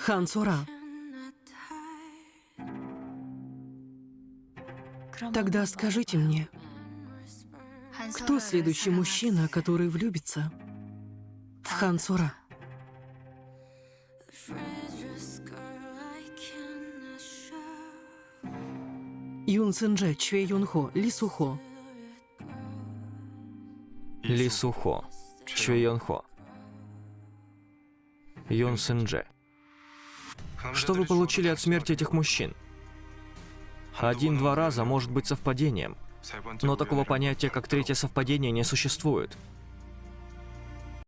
Хан Сора. Тогда скажите мне, кто следующий мужчина, который влюбится в Хан Сора? Юн Цзиньже, Чжue Юнхо, Ли Сухо. Ли Сухо, Чжue Юнхо, Юн Цзиньже. Что вы получили от смерти этих мужчин? 1-2 раза может быть совпадением, но такого понятия, как третье совпадение, не существует.